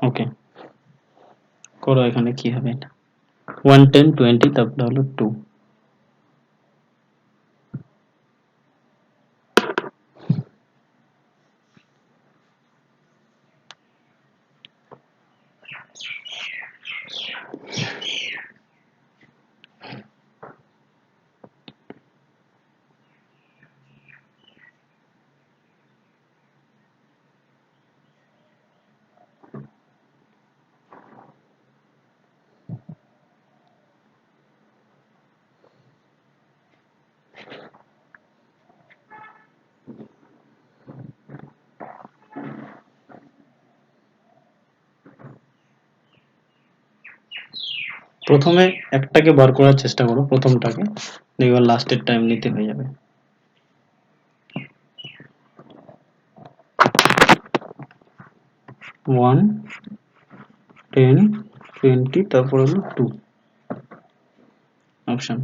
ওকে, করো এখানে কি হবে এটা। 1, 10, 20, তারপরে হলো 2। প্রথমে একটাকে বার করার চেষ্টা করো, প্রথমটাকে, দেখবে লাস্টের টাইম নিতে হয়ে যাবে। ওয়ান, 10, 20, তারপর হলো 2 অপশন।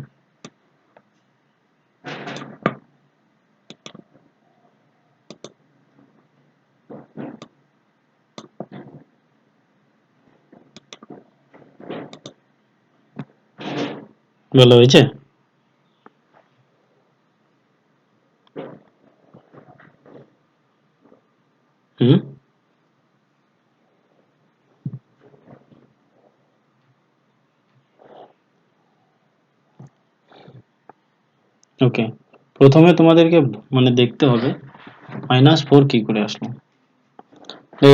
ভালো হয়েছে? হুম, ওকে। প্রথমে তোমাদেরকে মানে দেখতে হবে -4 কি করে আসলো।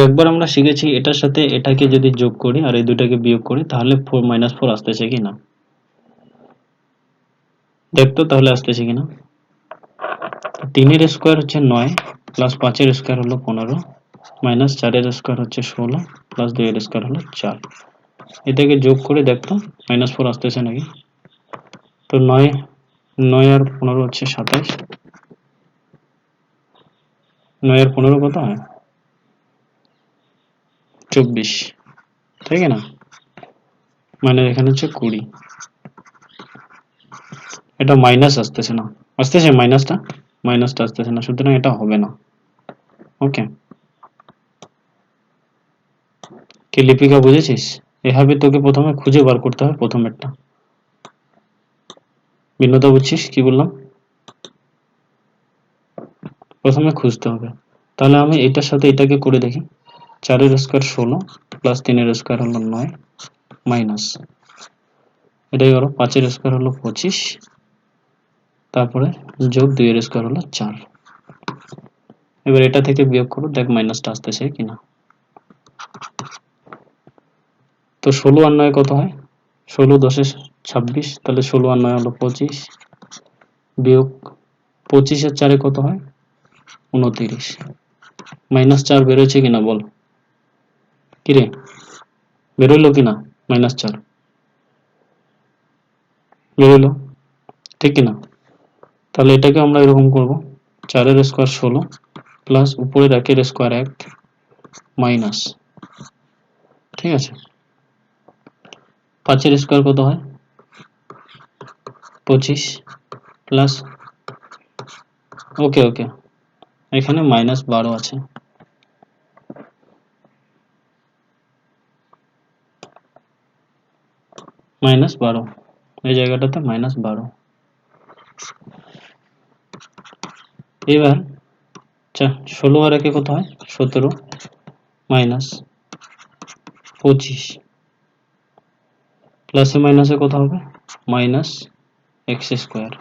একবার আমরা শিখেছি এটার সাথে এটাকে যদি যোগ করি আর এই দুটাকে বিয়োগ করি তাহলে -4 আসতেছে কিনা, দেখতো তাহলে আসতেছে কিনা। 3 এর স্কোয়ার হচ্ছে 9, প্লাস 5 এর স্কোয়ার হলো 15, মাইনাস 4 এর স্কোয়ার হচ্ছে 16, প্লাস 2 এর স্কোয়ার হলো 4। এটাকে যোগ করে দেখতো -4 আসতেছে নাকি। তো 9, 9 আর 15 হচ্ছে 27, 9 আর 15 কত হয়? 24, তাই না? মানে এখানে হচ্ছে 20। এটা মাইনাস আসতেছে না, আসতেছে মাইনাসটা আসতেছে না, সুতরাং এটা হবে না। ওকে, কি লিপিকা বুঝেছিস? এভাবে তোকে প্রথমে খুঁজে বার করতে হবে প্রথমেরটা। ভিন্নতা বুঝছিস কি বললাম? প্রথমে খুঁজতে হবে। তাহলে আমি এটার সাথে এটাকে করে দেখি। 4 এর স্কোয়ার 16, প্লাস 3 এর স্কোয়ার হলো 9, মাইনাস এটাই করো, 5 এর স্কোয়ার হলো 25, তারপরে যোগ 2 এর স্কোয়ার হলো 4। এবার এটা থেকে বিয়োগ করো, দেখ মাইনাসটা আসতেছে কিনা। তো 16 আর 9 কত হয়? 16 10 26, তাহলে 16 আর 9 হলো 25, বিয়োগ 25 আর 4 কত হয়? 29। -4 বেরোচ্ছে কিনা বল, কিরে বেরোইলো কিনা? -4 বেরোইলো, ঠিক কিনা? তাহলে এটাকে আমরা এরকম করব, 4 এর স্কোয়ার 16, প্লাস উপরের 1 এর স্কোয়ার 1, মাইনাস, ঠিক আছে, 5 এর স্কোয়ার কত হয়? 25, প্লাস, ওকে ওকে, এখানে -12 আছে, -12 এই জায়গাটাতে -12। এবার 16 আর 1 কত হয় 17 মাইনাস 25 প্লাসে মাইনাসে কত হবে minus x square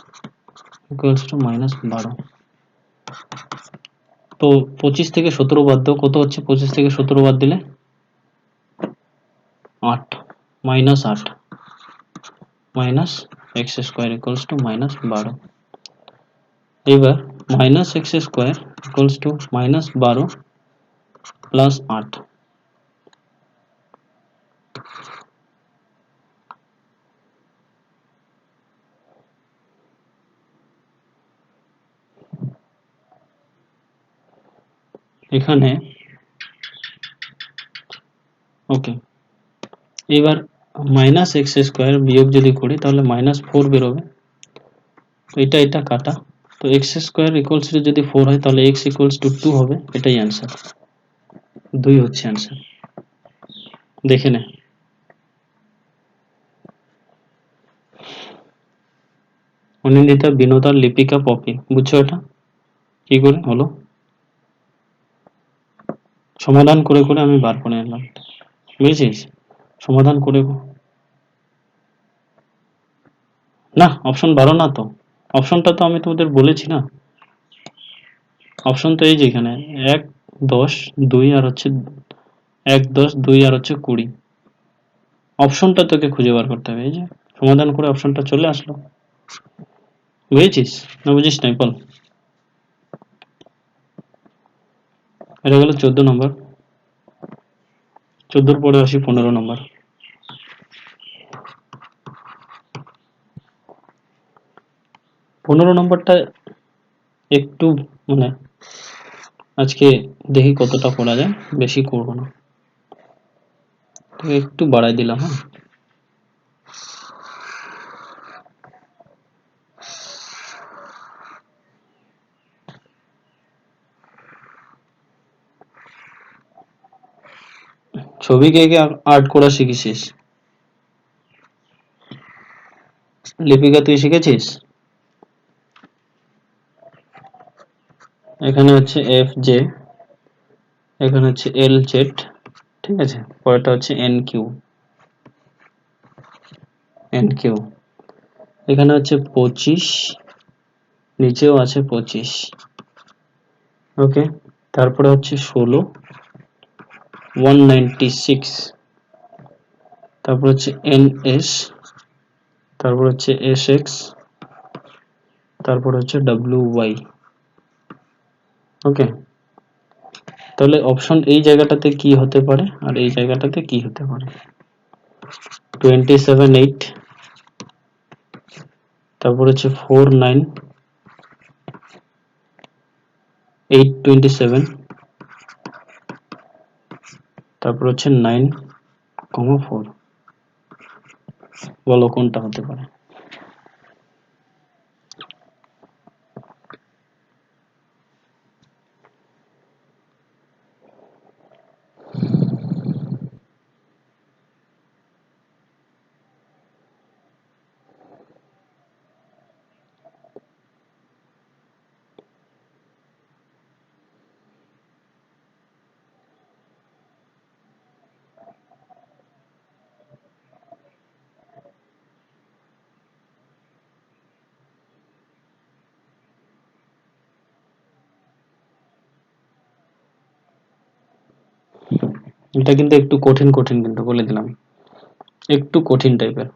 equals to -12। তো 25 থেকে 17 বাদ দাও, কত হচ্ছে 25 থেকে 17 বাদ দিলে 8 -8 minus x square equals to -12। এবার minus x square equals to -12 plus 8। এখানে ওকে, এবার মাইনাস এক্স স্কোয়ার বিয়োগ যদি করি তাহলে -4 বেরোবে, তো এটা কাটা, তো এক্স স্কোয়ার ইকুয়ালস টু যদি 4 হয় তাহলে এক্স ইকুয়ালস টু 2 হবে, এটাই অ্যান্সার, 2 হচ্ছে অ্যান্সার। দেখে নে অনিন্দিতা, বিনোদা, লিপিকা, পপি, বুঝছো এটা কি করে হলো? সমাধান করে করে আমি বার করে নিলাম, বুঝেছিস? সমাধান করে না, অপশন 12 না তো, অপশনটা তো আমি তোমাদের বলেছি না, অপশন তো এই যে এখানে 1 10 2 আর হচ্ছে 1 10 2 আর হচ্ছে 20, অপশনটা তোকে খুঁজে বার করতে হবে, এই যে সমাধান করে অপশনটা চলে আসলো, বুঝেছিস না বুঝিস নাই বল? এটা গেল 14 নম্বর। 14 পরে আসি 15 নম্বর। 15 নম্বরটা একটু মানে আজকে দেখি কতটা করা যায়, বেশি করব না, একটু বাড়াই দিলাম। হ্যাঁ, ছবি কে কে আর্ট করা শিখেছিস? লিপিকা তুই শিখেছিস? এখানে হচ্ছে এফ জে, এখানে হচ্ছে এল জেড, ঠিক আছে, পরেরটা হচ্ছে এন কিউ, এন কিউ, এখানে হচ্ছে 25, নিচেও আছে 25, ওকে, তারপরে হচ্ছে 16 196, তারপর হচ্ছে এন এস, তারপর হচ্ছে এস এক্স, তারপর হচ্ছে ডাব্লিউ ওয়াই, ওকে। তাহলে অপশন এই জায়গাটাতে কি হতে পারে আর এই জায়গাটাতে কি হতে পারে? 27 8, তারপর হচ্ছে 4 9 8 27, তারপর হচ্ছে 9,4, বলো কোনটা হতে পারে? এটা কিন্তু একটু কঠিন কঠিন, কিন্তু বলে দিলাম একটু কঠিন টাইপের।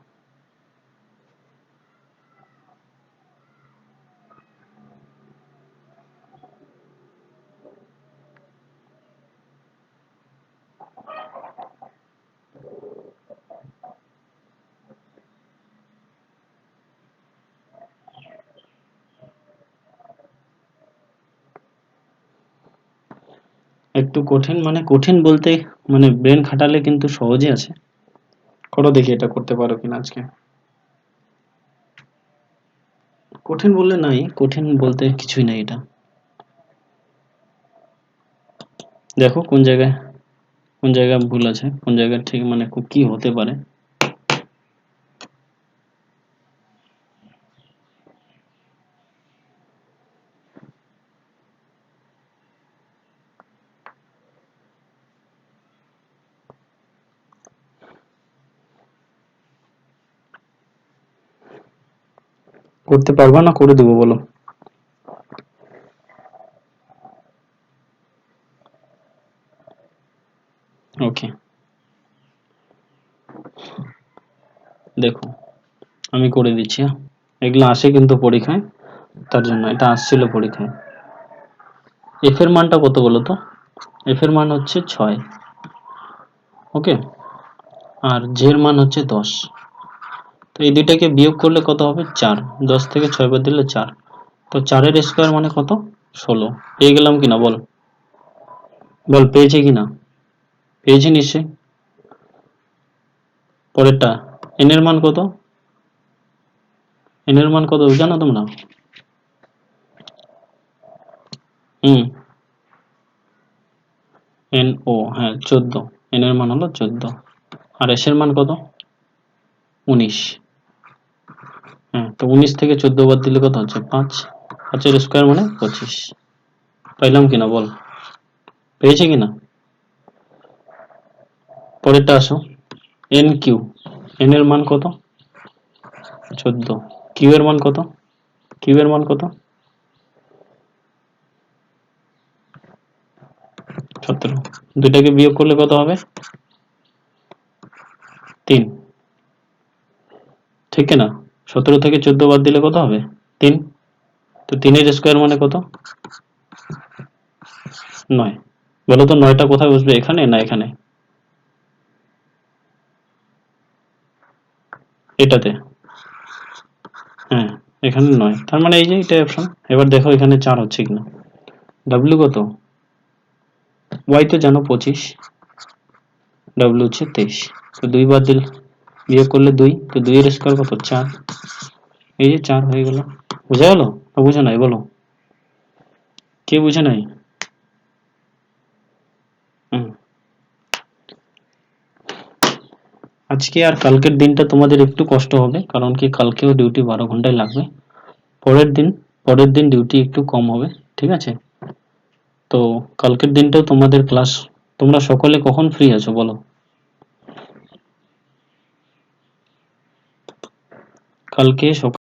একটু কঠিন মানে কঠিন বলতে মানে ব্রেন খাটালে কিন্তু সহজে আছে, করো দেখি এটা করতে পারো কিনা আজকে। কঠিন বললে নাই, কঠিন বলতে কিছুই নাই এটা। দেখো কোন জায়গায় ভুল আছে, কোন জায়গায় ঠিক, মানে কি হতে পারে। করতে পারবা না, করে দেবো বলো। ওকে, দেখো আমি করে দিচ্ছি। হ্যাঁ, এগুলো আসে কিন্তু পরীক্ষায়, তার জন্য এটা আসছিল পরীক্ষায়। এফ এর মানটা কত বলো তো? এফ এর মান হচ্ছে 6, ওকে, আর জে এর মান হচ্ছে 10। তো এই দুইটাকে বিয়োগ করলে কত হবে? 4। 10 থেকে 6 বাদ দিলে 4। তো 4 এর স্কোয়ার মানে কত? 16। পেয়ে গেলাম কিনা বল, বল পেয়েছে কিনা? পেয়েছি নিশ্চয়ই। পরেরটা, এন এর মান কত? এন এর মান কত জানো তোমরা? এন ও, হ্যাঁ 14। এন এর মান হলো 14। আর এস এর মান কত? 19। হ্যাঁ, তো 19 থেকে 14 বাদ দিলে কত হচ্ছে? 5। 5 এর স্কোয়ার মানে 25। পাইলাম কিনা বল, পেয়েছে কিনা? পরেরটা আসো, এন কিউ। এন এর মান কত? 14। কিউ এর মান কত? কিউ এর মান কত? 17। দুইটাকে বিয়োগ করলে কত হবে? 3, ঠিক না? 17 থেকে 14 বাদ দিলে কত হবে? 3। তো 3 এর স্কোয়ার মানে কত? 9। বলো তো 9টা কোথায় বসবে, এখানে না এখানে? এটাতে, হ্যাঁ এখানে 9, তার মানে এই যে এটা অপশন। এবার দেখো এখানে 4 হচ্ছে কিনা। ডাব্লিউ কত? ওয়াই তো জানো 25, ডাব্লিউ হচ্ছে 23। তো 2 বাদ দিলে, বিয়োগ করলে 2, তো 2 এর স্কোয়ার কত? 4। এই যে 4 হয়ে গেল। বুঝা গেল না বুঝা নাই বলো, কে বুঝে নাই? হুম। আজকে আর কালকের দিনটা তোমাদের একটু কষ্ট হবে, কারণ কি কালকেও ডিউটি 12 ঘন্টায় লাগবে। পরের দিন, পরের দিন ডিউটি একটু কম হবে, ঠিক আছে? তো কালকের দিনটাও তোমাদের ক্লাস, তোমরা সকলে কখন ফ্রি আছো বলো? কালকে সকাল